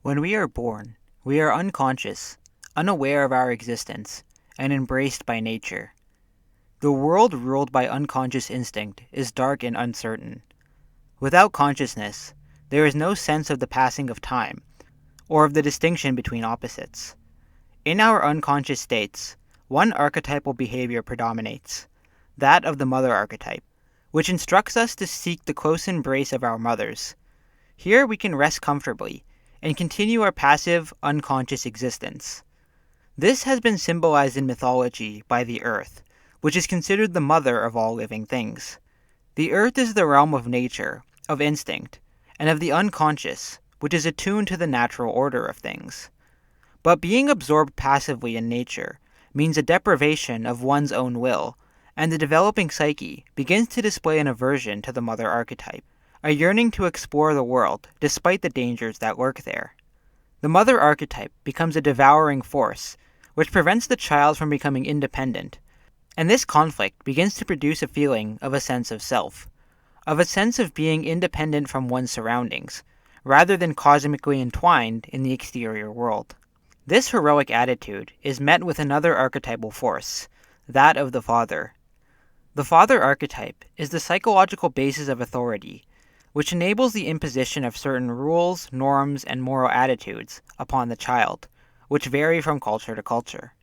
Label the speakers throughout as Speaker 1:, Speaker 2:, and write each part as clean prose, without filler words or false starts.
Speaker 1: When we are born, we are unconscious, unaware of our existence, and embraced by nature. The world ruled by unconscious instinct is dark and uncertain. Without consciousness, there is no sense of the passing of time, or of the distinction between opposites. In our unconscious states, one archetypal behavior predominates, that of the mother archetype, which instructs us to seek the close embrace of our mothers. Here we can rest comfortably and continue our passive, unconscious existence. This has been symbolized in mythology by the earth, which is considered the mother of all living things. The earth is the realm of nature, of instinct, and of the unconscious, which is attuned to the natural order of things. But being absorbed passively in nature means a deprivation of one's own will, and the developing psyche begins to display an aversion to the mother archetype, a yearning to explore the world despite the dangers that lurk there. The mother archetype becomes a devouring force, which prevents the child from becoming independent, and this conflict begins to produce a feeling of a sense of self, of a sense of being independent from one's surroundings, rather than cosmically entwined in the exterior world. This heroic attitude is met with another archetypal force, that of the father. The father archetype is the psychological basis of authority, which enables the imposition of certain rules, norms, and moral attitudes upon the child, which vary from culture to culture.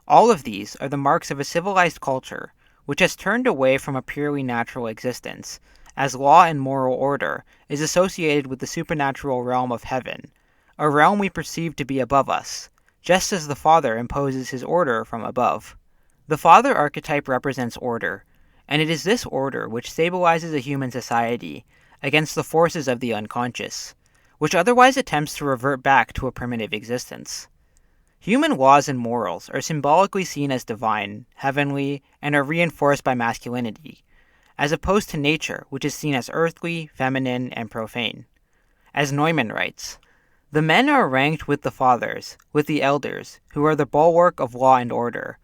Speaker 1: All of these are the marks of a civilized culture which has turned away from a purely natural existence, as law and moral order is associated with the supernatural realm of heaven, a realm we perceive to be above us, just as the father imposes his order from above. The father archetype represents order, and it is this order which stabilizes a human society against the forces of the unconscious, which otherwise attempts to revert back to a primitive existence. Human laws and morals are symbolically seen as divine, heavenly, and are reinforced by masculinity, as opposed to nature, which is seen as earthly, feminine, and profane. As Neumann writes, "The men are ranked with the fathers, with the elders, who are the bulwark of law and order,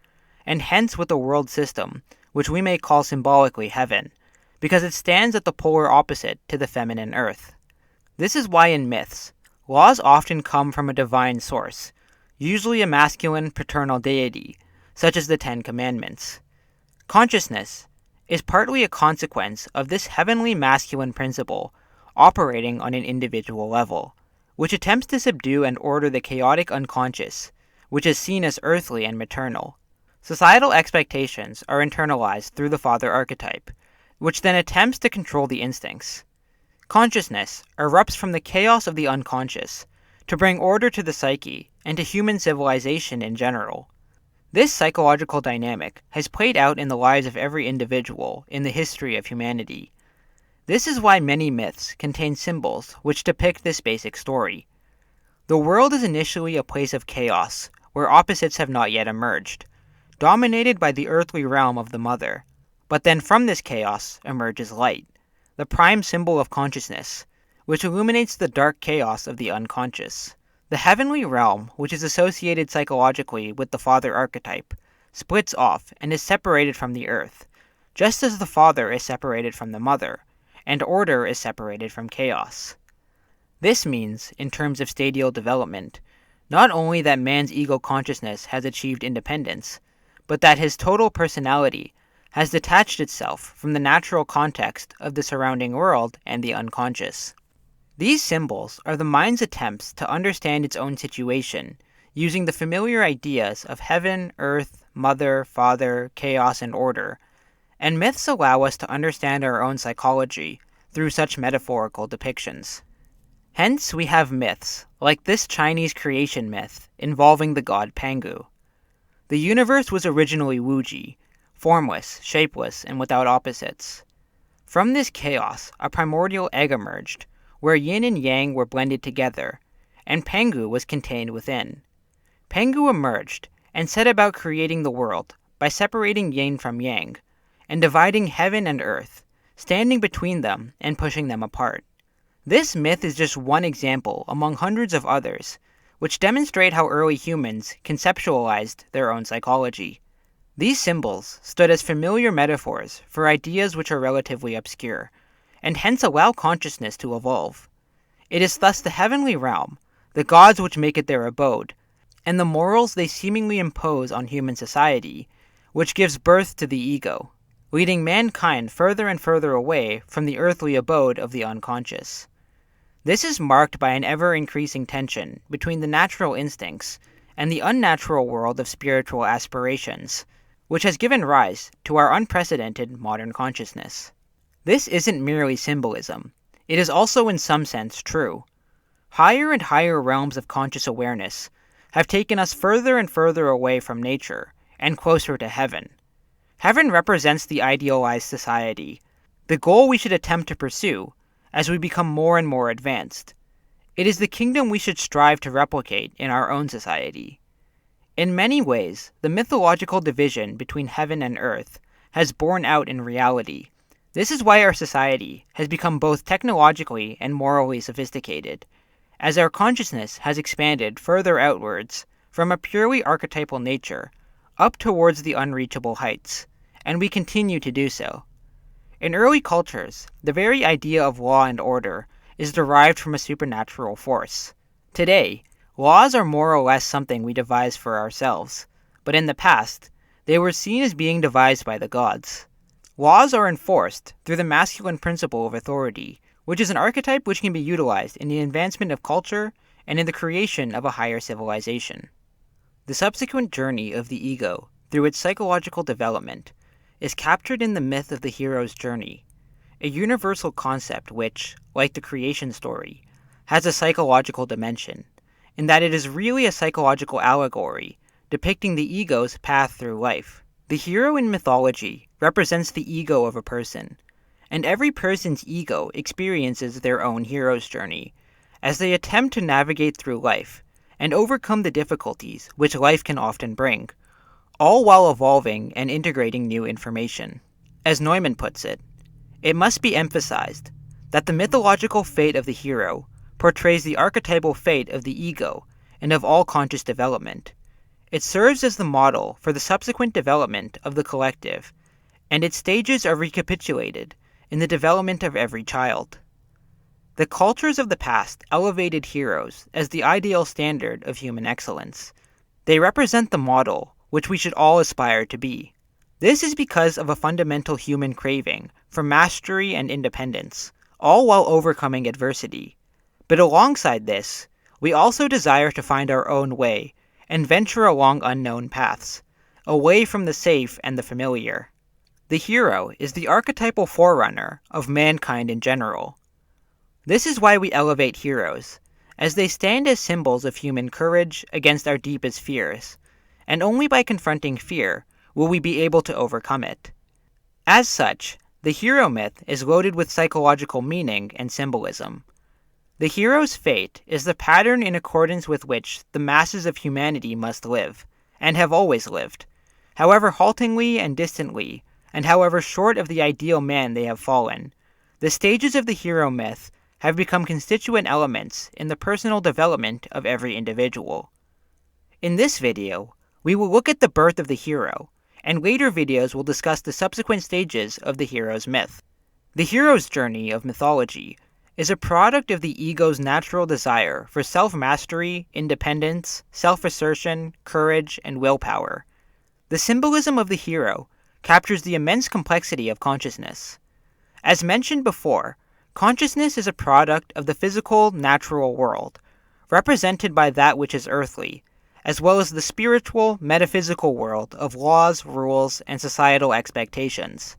Speaker 1: and hence with the world system, which we may call symbolically heaven, because it stands at the polar opposite to the feminine earth." This is why in myths, laws often come from a divine source, usually a masculine paternal deity, such as the Ten Commandments. Consciousness is partly a consequence of this heavenly masculine principle operating on an individual level, which attempts to subdue and order the chaotic unconscious, which is seen as earthly and maternal. Societal expectations are internalized through the father archetype, which then attempts to control the instincts. Consciousness erupts from the chaos of the unconscious to bring order to the psyche and to human civilization in general. This psychological dynamic has played out in the lives of every individual in the history of humanity. This is why many myths contain symbols which depict this basic story. The world is initially a place of chaos, where opposites have not yet emerged, dominated by the earthly realm of the mother. But then from this chaos emerges light, the prime symbol of consciousness, which illuminates the dark chaos of the unconscious. The heavenly realm, which is associated psychologically with the father archetype, splits off and is separated from the earth, just as the father is separated from the mother, and order is separated from chaos. This means, in terms of stadial development, not only that man's ego consciousness has achieved independence, but that his total personality has detached itself from the natural context of the surrounding world and the unconscious. These symbols are the mind's attempts to understand its own situation, using the familiar ideas of heaven, earth, mother, father, chaos, and order, and myths allow us to understand our own psychology through such metaphorical depictions. Hence we have myths, like this Chinese creation myth involving the god Pangu. The universe was originally Wuji, formless, shapeless, and without opposites. From this chaos, a primordial egg emerged, where yin and yang were blended together, and Pangu was contained within. Pangu emerged and set about creating the world by separating yin from yang, and dividing heaven and earth, standing between them and pushing them apart. This myth is just one example among hundreds of others, which demonstrate how early humans conceptualized their own psychology. These symbols stood as familiar metaphors for ideas which are relatively obscure, and hence allow consciousness to evolve. It is thus the heavenly realm, the gods which make it their abode, and the morals they seemingly impose on human society, which gives birth to the ego, leading mankind further and further away from the earthly abode of the unconscious. This is marked by an ever-increasing tension between the natural instincts and the unnatural world of spiritual aspirations, which has given rise to our unprecedented modern consciousness. This isn't merely symbolism, it is also in some sense true. Higher and higher realms of conscious awareness have taken us further and further away from nature and closer to heaven. Heaven represents the idealized society, the goal we should attempt to pursue as we become more and more advanced. It is the kingdom we should strive to replicate in our own society. In many ways, the mythological division between heaven and earth has borne out in reality. This is why our society has become both technologically and morally sophisticated, as our consciousness has expanded further outwards from a purely archetypal nature up towards the unreachable heights, and we continue to do so. In early cultures, the very idea of law and order is derived from a supernatural force. Today, laws are more or less something we devise for ourselves, but in the past, they were seen as being devised by the gods. Laws are enforced through the masculine principle of authority, which is an archetype which can be utilized in the advancement of culture and in the creation of a higher civilization. The subsequent journey of the ego through its psychological development is captured in the myth of the hero's journey, a universal concept which, like the creation story, has a psychological dimension, in that it is really a psychological allegory depicting the ego's path through life. The hero in mythology represents the ego of a person, and every person's ego experiences their own hero's journey as they attempt to navigate through life and overcome the difficulties which life can often bring, all while evolving and integrating new information. As Neumann puts it must be emphasized that the mythological fate of the hero portrays the archetypal fate of the ego and of all conscious development. It serves as the model for the subsequent development of the collective, and its stages are recapitulated in the development of every child. The cultures of the past elevated heroes as the ideal standard of human excellence. They represent the model which we should all aspire to be. This is because of a fundamental human craving for mastery and independence, all while overcoming adversity. But alongside this, we also desire to find our own way and venture along unknown paths, away from the safe and the familiar. The hero is the archetypal forerunner of mankind in general. This is why we elevate heroes, as they stand as symbols of human courage against our deepest fears, and only by confronting fear will we be able to overcome it. As such, the hero myth is loaded with psychological meaning and symbolism. The hero's fate is the pattern in accordance with which the masses of humanity must live, and have always lived, however haltingly and distantly, and however short of the ideal man they have fallen. The stages of the hero myth have become constituent elements in the personal development of every individual. In this video, we will look at the birth of the hero, and later videos will discuss the subsequent stages of the hero's myth. The hero's journey of mythology is a product of the ego's natural desire for self-mastery, independence, self-assertion, courage, and willpower. The symbolism of the hero captures the immense complexity of consciousness. As mentioned before, consciousness is a product of the physical, natural world, represented by that which is earthly, as well as the spiritual, metaphysical world of laws, rules, and societal expectations.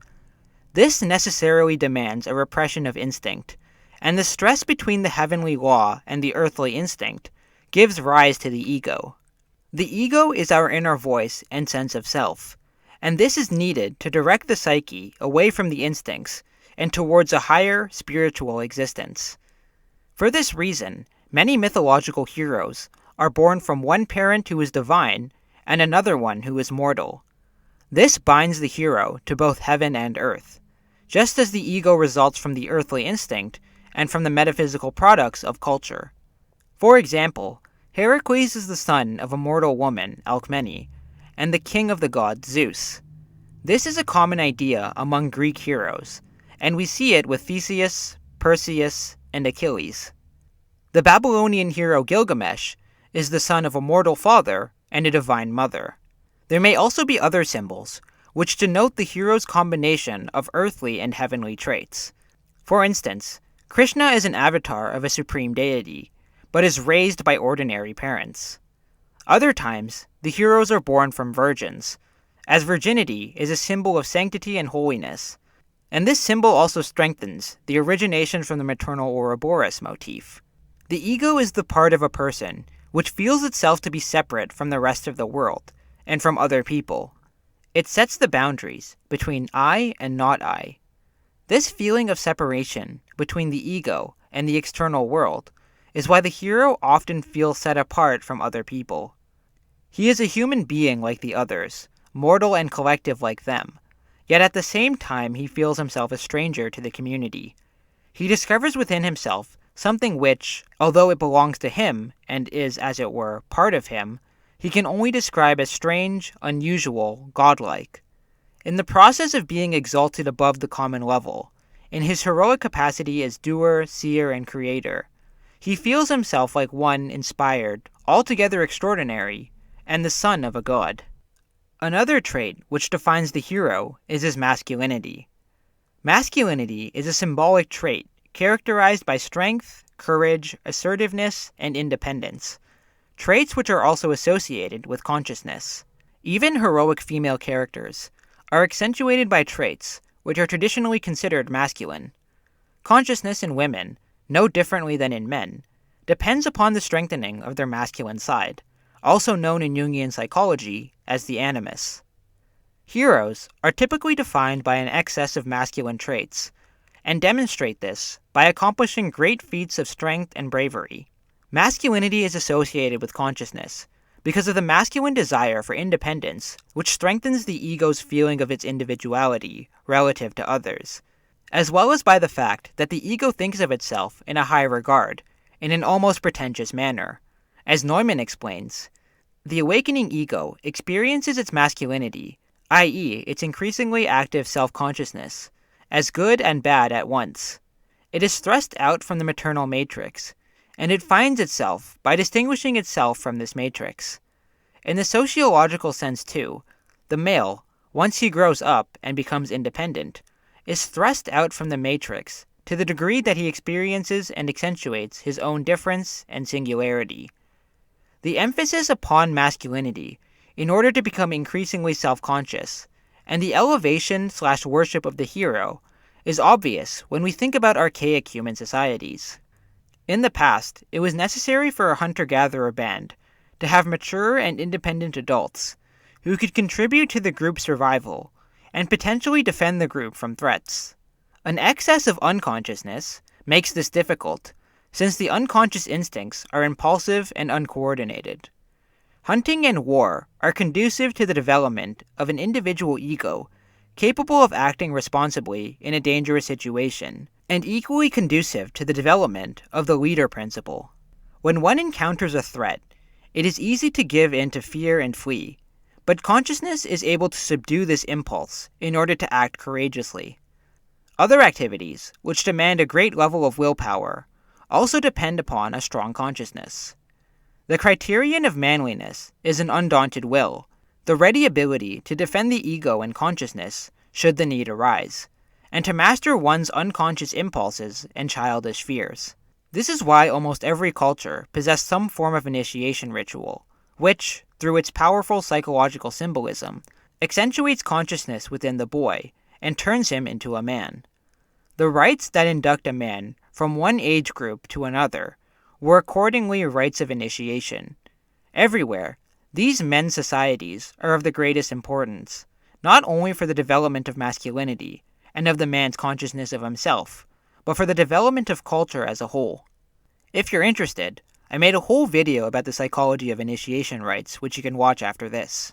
Speaker 1: This necessarily demands a repression of instinct, and the stress between the heavenly law and the earthly instinct gives rise to the ego. The ego is our inner voice and sense of self, and this is needed to direct the psyche away from the instincts and towards a higher spiritual existence. For this reason, many mythological heroes are born from one parent who is divine and another one who is mortal. This binds the hero to both heaven and earth, just as the ego results from the earthly instinct and from the metaphysical products of culture. For example, Heracles is the son of a mortal woman, Alcmene, and the king of the gods, Zeus. This is a common idea among Greek heroes, and we see it with Theseus, Perseus, and Achilles. The Babylonian hero Gilgamesh is the son of a mortal father and a divine mother. There may also be other symbols, which denote the hero's combination of earthly and heavenly traits. For instance, Krishna is an avatar of a supreme deity, but is raised by ordinary parents. Other times, the heroes are born from virgins, as virginity is a symbol of sanctity and holiness, and this symbol also strengthens the origination from the maternal Ouroboros motif. The ego is the part of a person which feels itself to be separate from the rest of the world and from other people. It sets the boundaries between I and not I. This feeling of separation between the ego and the external world is why the hero often feels set apart from other people. He is a human being like the others, mortal and collective like them, yet at the same time he feels himself a stranger to the community. He discovers within himself something which, although it belongs to him and is, as it were, part of him, he can only describe as strange, unusual, godlike. In the process of being exalted above the common level, in his heroic capacity as doer, seer, and creator, he feels himself like one inspired, altogether extraordinary, and the son of a god. Another trait which defines the hero is his masculinity. Masculinity is a symbolic trait characterized by strength, courage, assertiveness, and independence, traits which are also associated with consciousness. Even heroic female characters are accentuated by traits which are traditionally considered masculine. Consciousness in women, no differently than in men, depends upon the strengthening of their masculine side, also known in Jungian psychology as the animus. Heroes are typically defined by an excess of masculine traits, and demonstrate this by accomplishing great feats of strength and bravery. Masculinity is associated with consciousness because of the masculine desire for independence, which strengthens the ego's feeling of its individuality relative to others, as well as by the fact that the ego thinks of itself in a high regard, in an almost pretentious manner. As Neumann explains, the awakening ego experiences its masculinity, i.e., its increasingly active self-consciousness, as good and bad at once. It is thrust out from the maternal matrix, and it finds itself by distinguishing itself from this matrix. In the sociological sense too, the male, once he grows up and becomes independent, is thrust out from the matrix to the degree that he experiences and accentuates his own difference and singularity. The emphasis upon masculinity, in order to become increasingly self-conscious, and the elevation/worship of the hero, is obvious when we think about archaic human societies. In the past, it was necessary for a hunter-gatherer band to have mature and independent adults who could contribute to the group's survival and potentially defend the group from threats. An excess of unconsciousness makes this difficult, since the unconscious instincts are impulsive and uncoordinated. Hunting and war are conducive to the development of an individual ego capable of acting responsibly in a dangerous situation, and equally conducive to the development of the leader principle. When one encounters a threat, it is easy to give in to fear and flee, but consciousness is able to subdue this impulse in order to act courageously. Other activities, which demand a great level of willpower, also depend upon a strong consciousness. The criterion of manliness is an undaunted will, the ready ability to defend the ego and consciousness should the need arise, and to master one's unconscious impulses and childish fears. This is why almost every culture possessed some form of initiation ritual, which, through its powerful psychological symbolism, accentuates consciousness within the boy and turns him into a man. The rites that induct a man from one age group to another were accordingly rites of initiation. Everywhere, these men's societies are of the greatest importance, not only for the development of masculinity and of the man's consciousness of himself, but for the development of culture as a whole. If you're interested, I made a whole video about the psychology of initiation rites, which you can watch after this.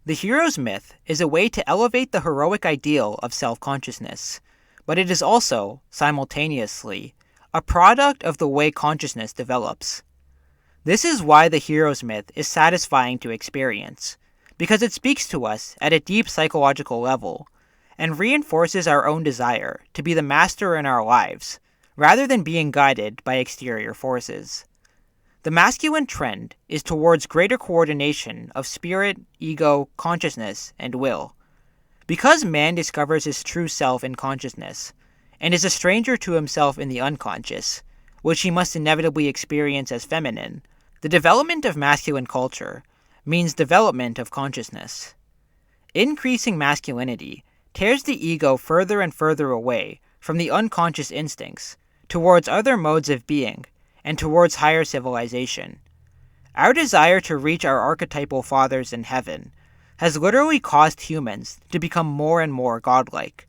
Speaker 1: The hero's myth is a way to elevate the heroic ideal of self-consciousness, but it is also, simultaneously, a product of the way consciousness develops. This is why the hero's myth is satisfying to experience, because it speaks to us at a deep psychological level, and reinforces our own desire to be the master in our lives, rather than being guided by exterior forces. The masculine trend is towards greater coordination of spirit, ego, consciousness, and will. Because man discovers his true self in consciousness, and is a stranger to himself in the unconscious, which he must inevitably experience as feminine, the development of masculine culture means development of consciousness. Increasing masculinity tears the ego further and further away from the unconscious instincts towards other modes of being and towards higher civilization. Our desire to reach our archetypal fathers in heaven has literally caused humans to become more and more godlike,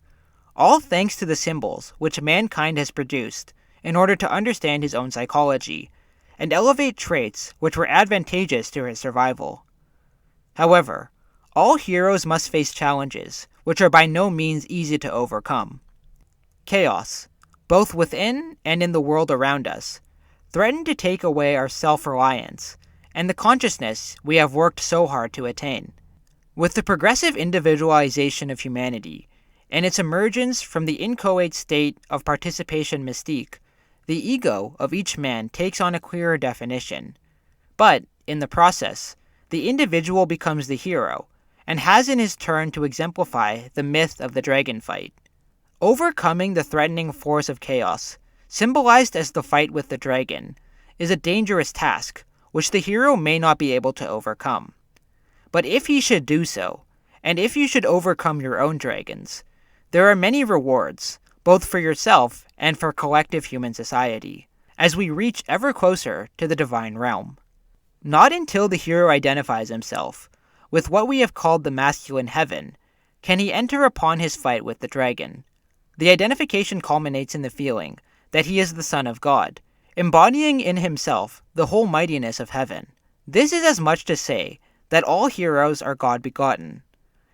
Speaker 1: all thanks to the symbols which mankind has produced in order to understand his own psychology and elevate traits which were advantageous to his survival. However, all heroes must face challenges which are by no means easy to overcome. Chaos, both within and in the world around us, threaten to take away our self-reliance and the consciousness we have worked so hard to attain. With the progressive individualization of humanity and its emergence from the inchoate state of participation mystique, the ego of each man takes on a clearer definition. But, in the process, the individual becomes the hero, and has in his turn to exemplify the myth of the dragon fight. Overcoming the threatening force of chaos, symbolized as the fight with the dragon, is a dangerous task, which the hero may not be able to overcome. But if he should do so, and if you should overcome your own dragons, there are many rewards, both for yourself and for collective human society, as we reach ever closer to the divine realm. Not until the hero identifies himself with what we have called the masculine heaven can he enter upon his fight with the dragon. The identification culminates in the feeling that he is the Son of God, embodying in himself the whole mightiness of heaven. This is as much to say that all heroes are God-begotten.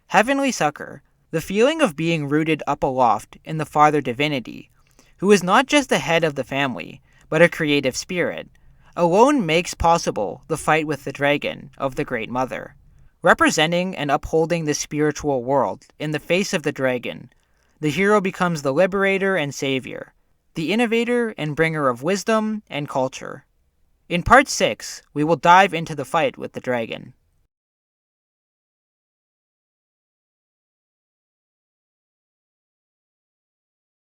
Speaker 1: Heavenly succor, the feeling of being rooted up aloft in the Father Divinity, who is not just the head of the family, but a creative spirit, alone makes possible the fight with the dragon of the Great Mother. Representing and upholding the spiritual world in the face of the dragon, the hero becomes the liberator and savior, the innovator and bringer of wisdom and culture. In Part 6, we will dive into the fight with the dragon.